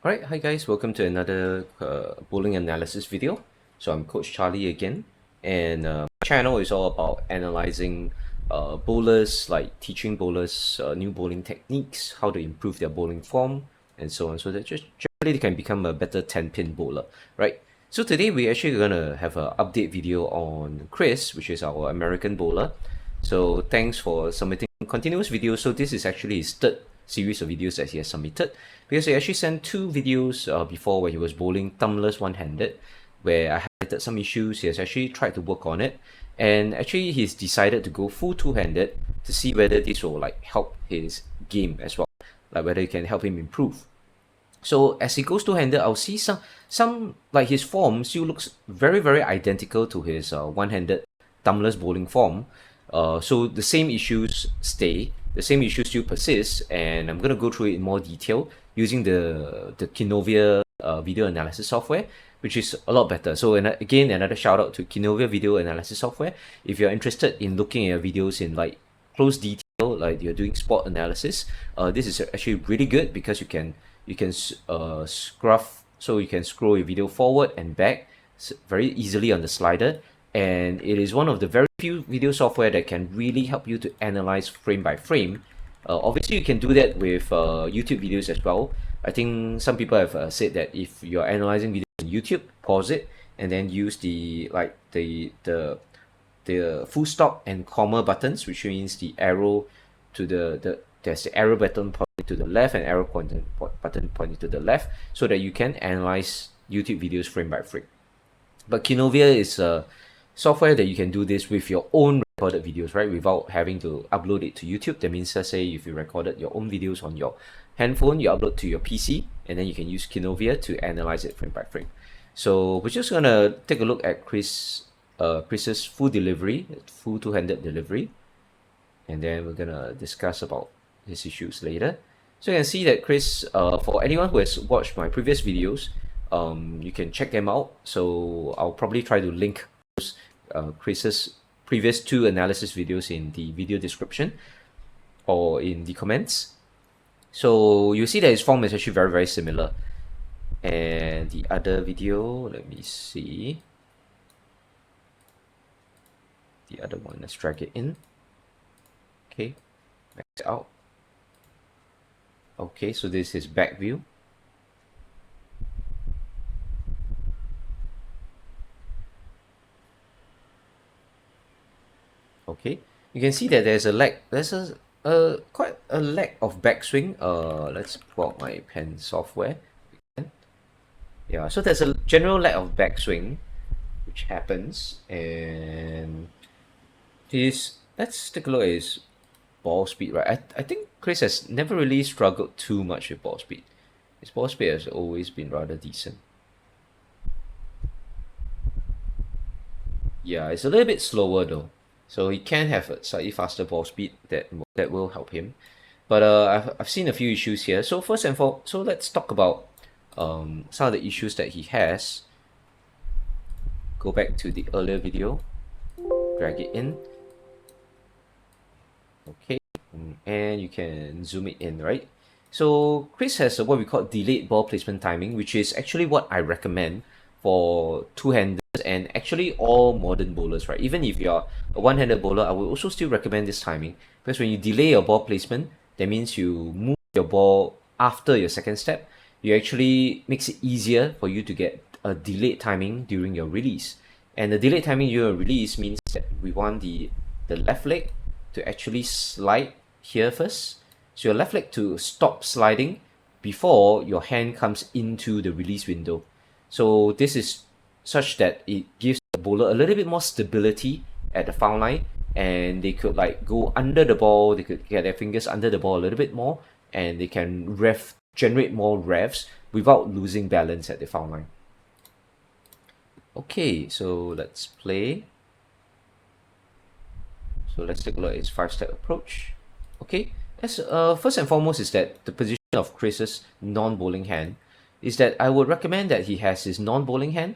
Alright, hi guys, welcome to another bowling analysis video. So I'm Coach Charlie again, and my channel is all about analyzing bowlers, like teaching bowlers new bowling techniques, how to improve their bowling form, and so on, so that just generally they can become a better 10-pin bowler, right? So today we're actually gonna have an update video on Chris, which is our American bowler. So thanks for submitting continuous videos. So this is actually his third series of videos that he has submitted, because he actually sent two videos before where he was bowling thumbless one-handed, where I highlighted some issues. He has actually tried to work on it, and actually he's decided to go full two-handed to see whether this will like help his game as well, like whether it can help him improve. So as he goes two-handed, I'll see some like his form still looks very identical to his one-handed thumbless bowling form. So the same issues stay, the same issues still persist, and I'm gonna go through it in more detail using the Kinovia video analysis software, which is a lot better. So again, another shout out to Kinovia video analysis software. If you're interested in looking at videos in like close detail, like you're doing sport analysis, this is actually really good because you can scruff, so you can scroll your video forward and back very easily on the slider, and it is one of the very few video software that can really help you to analyze frame by frame. Obviously you can do that with YouTube videos as well. I think some people have said that if you're analyzing videos on YouTube, pause it and then use the full stop and comma buttons, which means the arrow to there's the arrow button pointing to the left and arrow button pointing to the left, so that you can analyze YouTube videos frame by frame. But Kinovia is a software that you can do this with your own recorded videos, right? Without having to upload it to YouTube. That means, let's say if you recorded your own videos on your handphone, you upload to your PC, and then you can use Kinovia to analyze it frame by frame. So we're just gonna take a look at Chris's full delivery, full two-handed delivery, and then we're gonna discuss about his issues later. So you can see that Chris, for anyone who has watched my previous videos, you can check them out. So I'll probably try to link Chris's previous two analysis videos in the video description or in the comments. So you see that his form is actually very similar. And the other video, let me see. The other one, let's drag it in. Okay, max out. Okay, so this is back view. Okay, you can see that there's a lag. There's quite a lack of backswing. Let's pull out my pen software. Yeah, so there's a general lack of backswing, which happens, and let's take a look at his ball speed, right? I think Chris has never really struggled too much with ball speed. His ball speed has always been rather decent. Yeah, it's a little bit slower though. So he can have a slightly faster ball speed that will help him. But I've seen a few issues here. So first and foremost, so let's talk about some of the issues that he has. Go back to the earlier video, drag it in. Okay, and you can zoom it in, right? So Chris has what we call delayed ball placement timing, which is actually what I recommend for two-handers and actually all modern bowlers, right? Even if you're a one-handed bowler, I will also still recommend this timing, because when you delay your ball placement, that means you move your ball after your second step. You actually makes it easier for you to get a delayed timing during your release. And the delayed timing during your release means that we want the left leg to actually slide here first. So your left leg to stop sliding before your hand comes into the release window. So this is such that it gives the bowler a little bit more stability at the foul line, and they could like go under the ball, they could get their fingers under the ball a little bit more, and they can generate more revs without losing balance at the foul line. Okay, so let's play. So let's take a look at his 5-step approach. Okay, first and foremost is that the position of Chris's non-bowling hand is that I would recommend that he has his non-bowling hand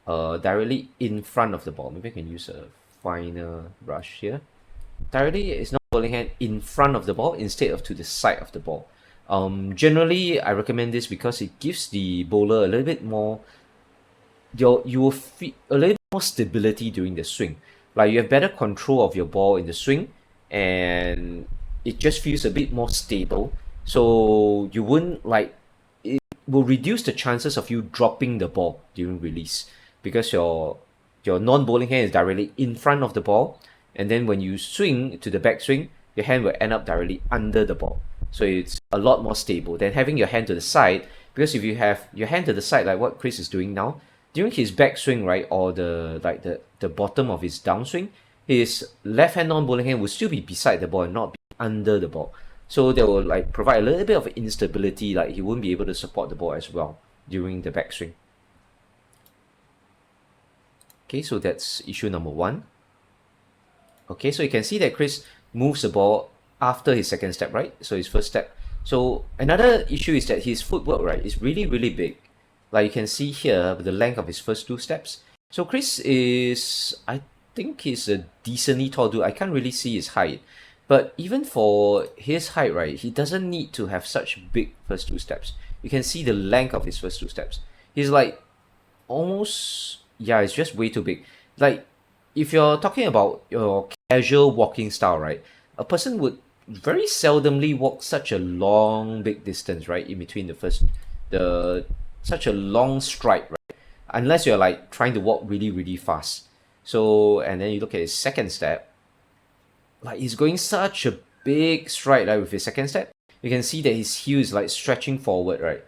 directly in front of the ball. Maybe I can use a finer brush here. Directly his non-bowling hand in front of the ball instead of to the side of the ball. Generally, I recommend this because it gives the bowler a little bit more, you will feel a little more stability during the swing. Like you have better control of your ball in the swing, and it just feels a bit more stable. So you wouldn't like, it will reduce the chances of you dropping the ball during release, because your non-bowling hand is directly in front of the ball, and then when you swing to the backswing, your hand will end up directly under the ball. So it's a lot more stable than having your hand to the side. Because if you have your hand to the side, like what Chris is doing now, during his backswing, right, or the bottom of his downswing, his left hand non-bowling hand will still be beside the ball and not be under the ball. So that will like provide a little bit of instability, like he won't be able to support the ball as well during the backswing. Okay, so that's issue number one. Okay, so you can see that Chris moves the ball after his second step, right? So his first step. So another issue is that his footwork, right, is really, really big. Like you can see here, the length of his first two steps. So Chris is, I think he's a decently tall dude. I can't really see his height. But even for his height, right, he doesn't need to have such big first two steps. You can see the length of his first two steps. He's like almost, yeah, it's just way too big. Like if you're talking about your casual walking style, right, a person would very seldomly walk such a long big distance, right, in between the such a long stride, right, unless you're like trying to walk really, really fast. So and then you look at his second step, like he's going such a big stride, right, with his second step. You can see that his heel is like stretching forward, right,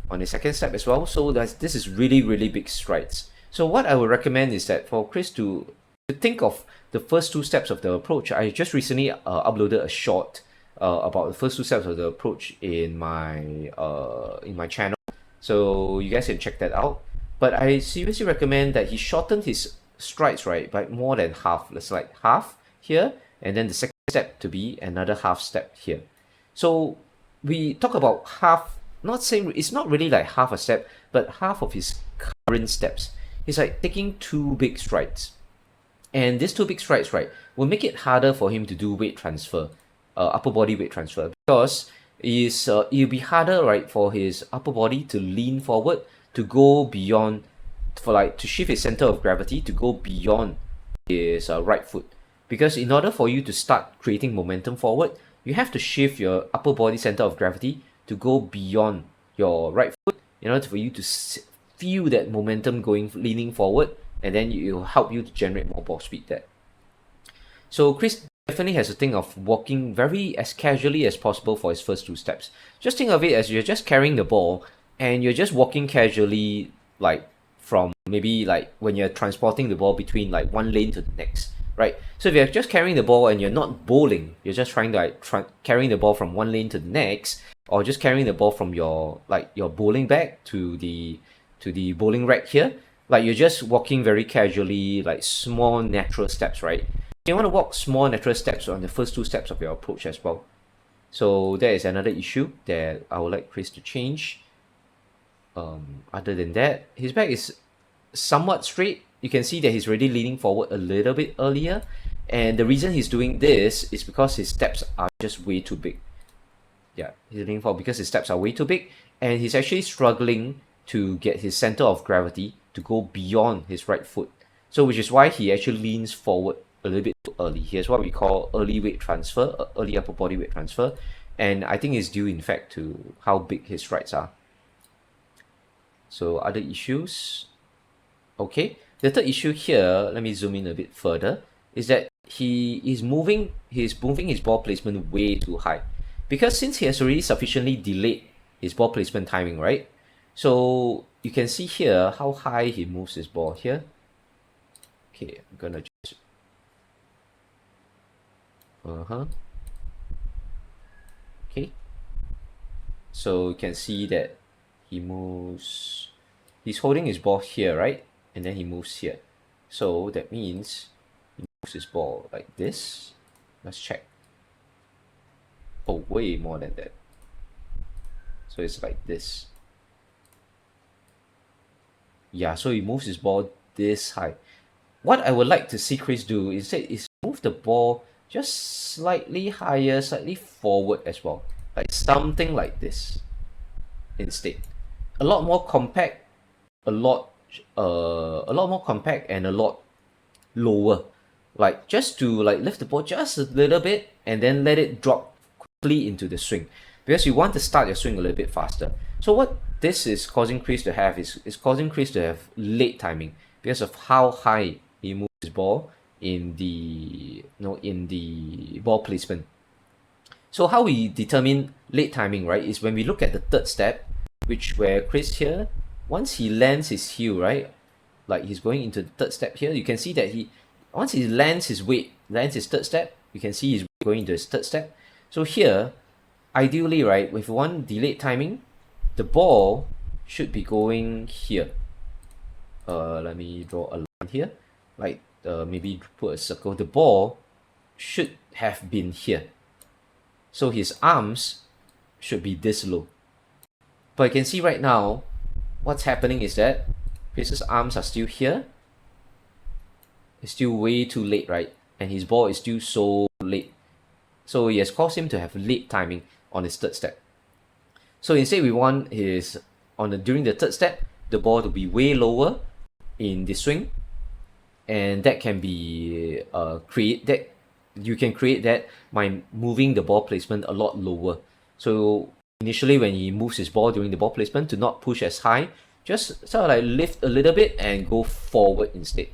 on the second step as well. So this is really, really big strides. So what I would recommend is that for Chris to think of the first two steps of the approach. I just recently uploaded a short about the first two steps of the approach in my channel, so you guys can check that out. But I seriously recommend that he shortened his strides, right, by more than half. Let's like half here, and then the second step to be another half step here. So we talk about half, not saying it's not really like half a step, but half of his current steps. He's like taking two big strides. And these two big strides, right, will make it harder for him to do weight transfer, upper body weight transfer, because it'll be harder, right, for his upper body to lean forward, to go beyond, for like to shift his center of gravity to go beyond his right foot. Because in order for you to start creating momentum forward, you have to shift your upper body center of gravity to go beyond your right foot in order for you to feel that momentum leaning forward, and then it will help you to generate more ball speed there. So Chris definitely has to think of walking very as casually as possible for his first two steps. Just think of it as you're just carrying the ball and you're just walking casually, like from maybe like when you're transporting the ball between like one lane to the next, right? So if you're just carrying the ball and you're not bowling, you're just trying to like carrying the ball from one lane to the next, or just carrying the ball from your bowling bag to the bowling rack here, like you're just walking very casually, like small natural steps, right? You want to walk small natural steps on the first two steps of your approach as well. So that is another issue that I would like Chris to change. Other than that, his back is somewhat straight. You can see that he's already leaning forward a little bit earlier, and the reason he's doing this is because his steps are just way too big. Yeah, he's leaning forward because his steps are way too big, and he's actually struggling to get his center of gravity to go beyond his right foot. So which is why he actually leans forward a little bit too early. Here's what we call early weight transfer, early upper body weight transfer, and I think it's due in fact to how big his strides are. So other issues, okay. The third issue here, let me zoom in a bit further, is that he is moving his ball placement way too high, because since he has already sufficiently delayed his ball placement timing, right? So you can see here how high he moves his ball here. Okay, I'm gonna just okay. So you can see that he's holding his ball here, right? And then he moves here. So that means he moves his ball like this. Let's check. Oh, way more than that. So it's like this. Yeah, so he moves his ball this high. What I would like to see Chris do instead is move the ball just slightly higher, slightly forward as well. like something like this instead. A lot more compact, a lot more compact and a lot lower. Like just to like lift the ball just a little bit and then let it drop quickly into the swing, because you want to start your swing a little bit faster. So what this is causing Chris to have is causing Chris to have late timing because of how high he moves his ball in the in the ball placement. So how we determine late timing, right, is when we look at the third step, which where Chris here, once he lands his heel, right, like he's going into the third step here, you can see that once he lands his weight, lands his third step, you can see he's going into his third step. So here, ideally, right, with one delayed timing, the ball should be going here. Let me draw a line here, like maybe put a circle. The ball should have been here. So his arms should be this low. But you can see right now, what's happening is that Chris's arms are still here. It's still way too late, right? And his ball is still so late. So it has caused him to have late timing on his third step. So instead we want his, during the third step, the ball to be way lower in the swing. And that can be you can create that by moving the ball placement a lot lower. So initially when he moves his ball during the ball placement, to not push as high, just sort of like lift a little bit and go forward instead.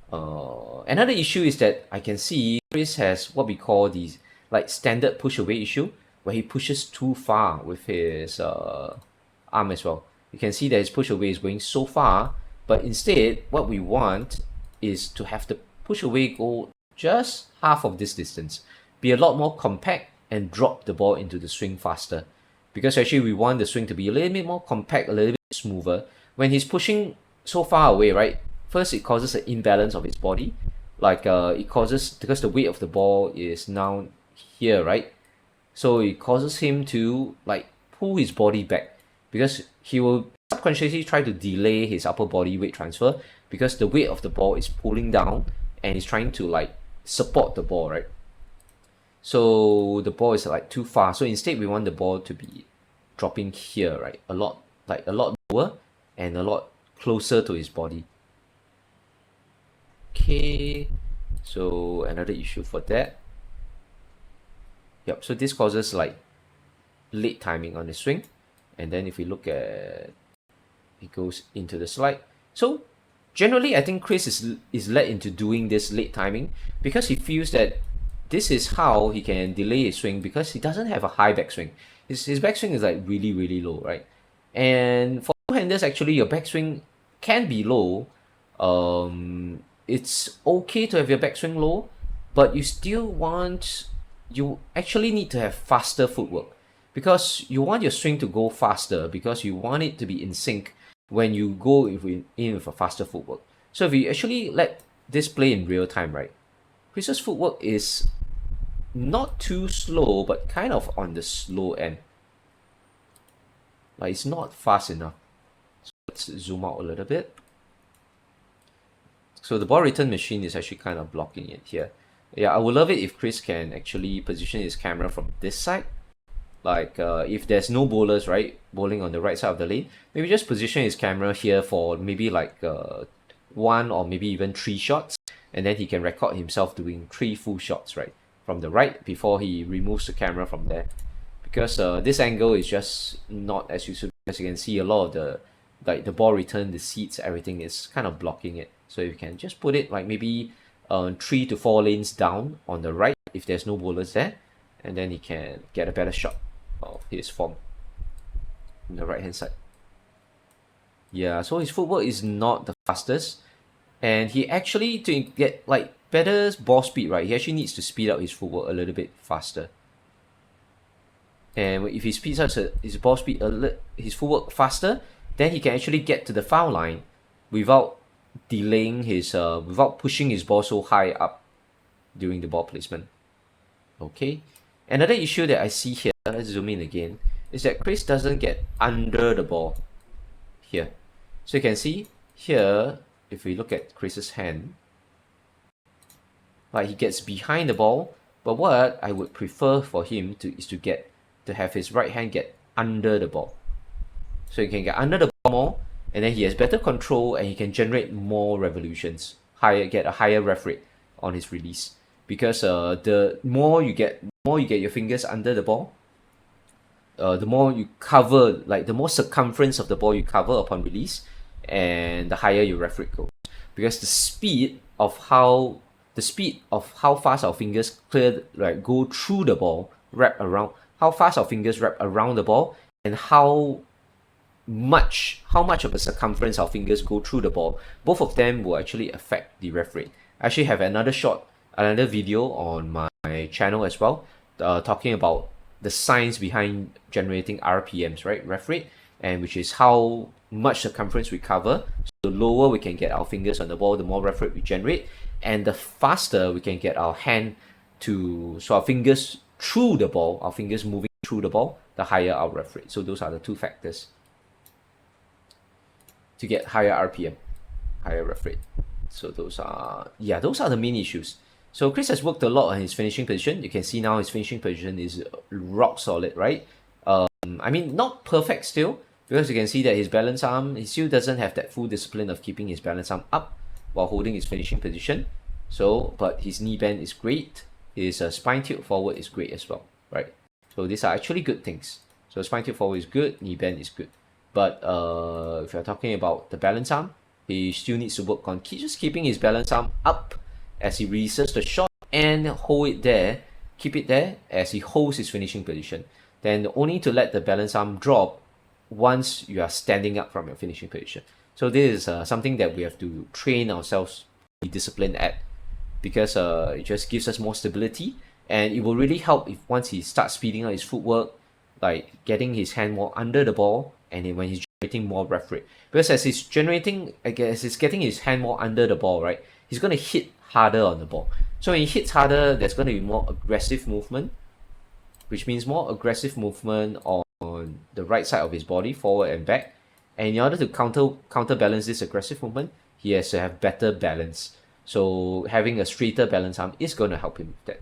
Another issue is that I can see Chris has what we call these like standard push away issue, where he pushes too far with his arm as well. You can see that his push away is going so far, but instead what we want is to have the push away go just half of this distance, be a lot more compact and drop the ball into the swing faster. Because actually we want the swing to be a little bit more compact, a little bit smoother. When he's pushing so far away, right, first it causes an imbalance of his body. Like it causes, because the weight of the ball is now here, right? So it causes him to like pull his body back, because he will subconsciously try to delay his upper body weight transfer, because the weight of the ball is pulling down and he's trying to like support the ball, right? So the ball is like too far. So instead we want the ball to be dropping here, right? A lot lower and a lot closer to his body. Okay, so another issue for that. Yep, so this causes like late timing on the swing. And then if we look at, it goes into the slide. So generally, I think Chris is led into doing this late timing because he feels that this is how he can delay his swing, because he doesn't have a high backswing. His backswing is like really, really low, right? And for two-handers, actually, your backswing can be low. It's okay to have your backswing low, but you actually need to have faster footwork, because you want your swing to go faster, because you want it to be in sync when you go in with a faster footwork. So if you actually let this play in real time, right, Chris's footwork is not too slow, but kind of on the slow end. Like it's not fast enough. So let's zoom out a little bit. So the ball return machine is actually kind of blocking it here. Yeah, I would love it if Chris can actually position his camera from this side. Like if there's no bowlers, right, bowling on the right side of the lane, maybe just position his camera here for maybe like 1 or maybe even 3 shots, and then he can record himself doing 3 full shots, right, from the right before he removes the camera from there. Because this angle is just not as useful. As you can see, a lot of the ball return, the seats, everything is kind of blocking it. So you can just put it like maybe 3 to 4 lanes down on the right if there's no bowlers there, and then he can get a better shot of his form on the right hand side. Yeah, so his footwork is not the fastest, and he actually, to get like better ball speed, right, he actually needs to speed up his footwork a little bit faster. And if he speeds up his ball speed his footwork faster, then he can actually get to the foul line without delaying his without pushing his ball so high up during the ball placement. Okay, another issue that I see here, let's zoom in again, is that Chris doesn't get under the ball here. So you can see here, if we look at Chris's hand, like he gets behind the ball, But what I would prefer for him is to have his right hand get under the ball. So he can get under the ball more, and then he has better control and he can generate more revolutions, get a higher ref rate on his release. Because the more you get your fingers under the ball, the more you cover, like the more circumference of the ball you cover upon release, and the higher your ref rate goes. Because the speed of how fast our fingers go through the ball, wrap around, how fast our fingers wrap around the ball, and how much of a circumference our fingers go through the ball, both of them will actually affect the ref rate. I actually have another video on my channel as well, talking about the science behind generating RPMs, right, ref rate, and which is how much circumference we cover. So the lower we can get our fingers on the ball, the more ref rate we generate, and the faster we can get our hand our fingers through the ball, our fingers moving through the ball, the higher our ref rate. So those are the two factors to get higher RPM, higher ref rate. So those are the main issues. So Chris has worked a lot on his finishing position. You can see now his finishing position is rock solid, right? I mean, not perfect still, because you can see that his balance arm, he still doesn't have that full discipline of keeping his balance arm up while holding his finishing position. So, but his knee bend is great. His spine tilt forward is great as well, right? So these are actually good things. So spine tilt forward is good, knee bend is good. But if you're talking about the balance arm, he still needs to work on just keeping his balance arm up as he releases the shot, and keep it there as he holds his finishing position. Then only to let the balance arm drop once you are standing up from your finishing position. So this is something that we have to train ourselves to be disciplined at, because it just gives us more stability, and it will really help if once he starts speeding up his footwork, like getting his hand more under the ball, and then when he's generating more ref rate. Because as he's getting his hand more under the ball, right, he's going to hit harder on the ball. So when he hits harder, there's going to be more aggressive movement, which means more aggressive movement on the right side of his body, forward and back. And in order to counterbalance this aggressive movement, he has to have better balance. So having a straighter balance arm is going to help him with that.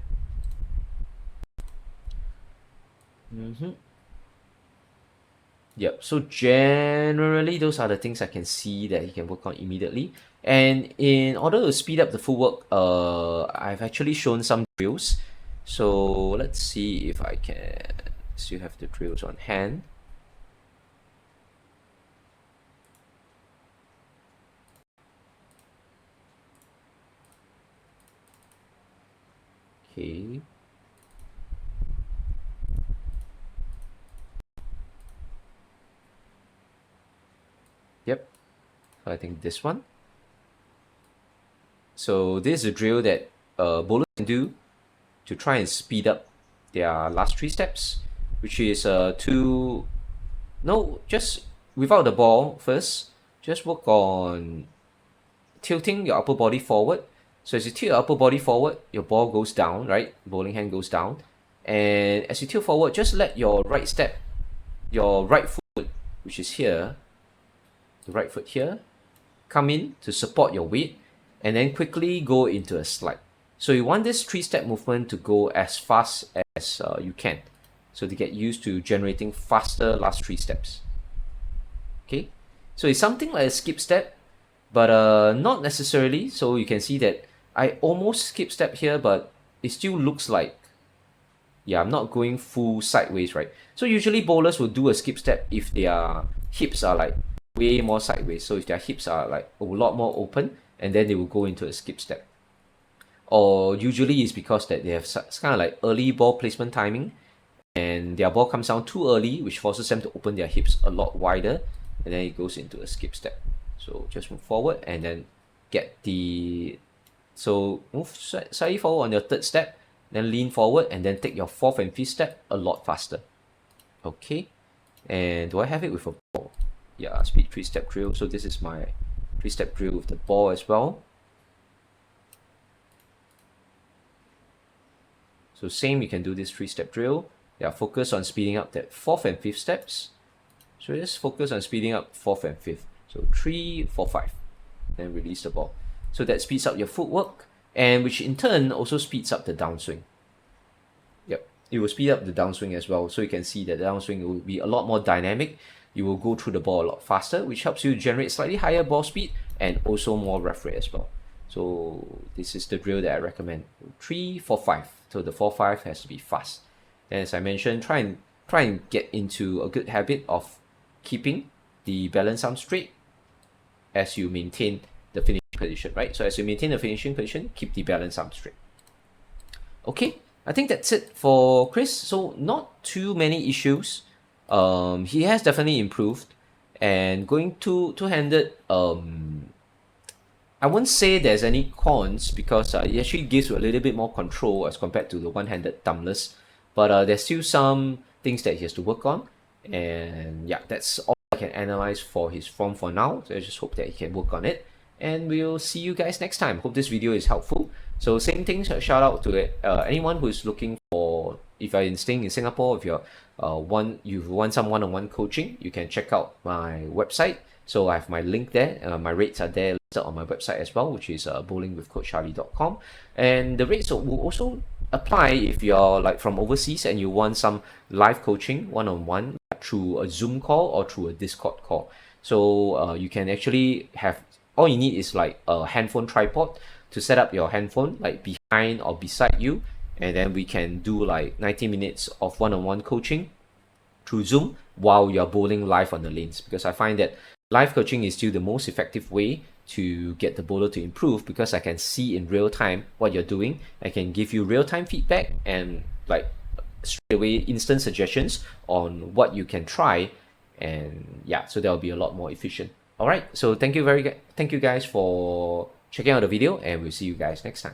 Yep, so generally those are the things I can see that he can work on immediately. And in order to speed up the footwork, I've actually shown some drills. So let's see if I can still have the drills on hand. Okay. Yep, so I think this one. So this is a drill that bowlers can do to try and speed up their last 3 steps, which is just without the ball first, just work on tilting your upper body forward. So as you tilt your upper body forward, your ball goes down, right? Bowling hand goes down. And as you tilt forward, just let your right foot, which is here, the right foot here, come in to support your weight, and then quickly go into a slide. So you want this 3-step movement to go as fast as you can, so to get used to generating faster last 3 steps. Okay, so it's something like a skip step, but not necessarily. So you can see that I almost skip step here, but it still looks like, yeah, I'm not going full sideways, right? So usually bowlers will do a skip step if their hips are like way more sideways. So if their hips are like a lot more open, and then they will go into a skip step. Or usually it's because that they have kind of like early ball placement timing, and their ball comes down too early, which forces them to open their hips a lot wider, and then it goes into a skip step. So just move forward and then move slightly forward on your 3rd step, then lean forward, and then take your 4th and 5th step a lot faster. Okay, and do I have it with a ball? Yeah, speed 3-step drill. So this is my 3-step drill with the ball as well. So same, you can do this 3-step drill. Yeah, focus on speeding up that 4th and 5th steps. So just focus on speeding up 4th and 5th. So 3, 4, 5. Then release the ball. So that speeds up your footwork, and which in turn also speeds up the downswing. it will speed up the downswing as well. So you can see that the downswing will be a lot more dynamic. You will go through the ball a lot faster, which helps you generate slightly higher ball speed and also more ref rate as well. So this is the drill that I recommend. 3, 4, 5. So the 4, 5 has to be fast. And as I mentioned, try and get into a good habit of keeping the balance arm straight as you maintain the finishing position, right? So as you maintain the finishing position, keep the balance arm straight. Okay, I think that's it for Chris. So not too many issues. He has definitely improved, and going two-handed, I won't say there's any cons because it actually gives you a little bit more control as compared to the one-handed thumbless. But there's still some things that he has to work on, and yeah, that's all I can analyze for his form for now. So I just hope that he can work on it, and we'll see you guys next time. Hope this video is helpful. So same things, shout out to anyone who's looking for, if you're staying in Singapore, if you want some one-on-one coaching, you can check out my website. So I have my link there. My rates are there listed on my website as well, which is bowlingwithcoachcharlie.com. And the rates will also apply if you're like from overseas and you want some live coaching one-on-one through a Zoom call or through a Discord call. So you can actually have, all you need is like a handphone tripod to set up your handphone like behind or beside you, and then we can do like 90 minutes of one-on-one coaching through Zoom while you're bowling live on the lanes, because I find that live coaching is still the most effective way to get the bowler to improve, because I can see in real time what you're doing. I can give you real-time feedback and like straight away instant suggestions on what you can try, and yeah, so that'll be a lot more efficient. All right, so thank you guys for checking out the video, and we'll see you guys next time.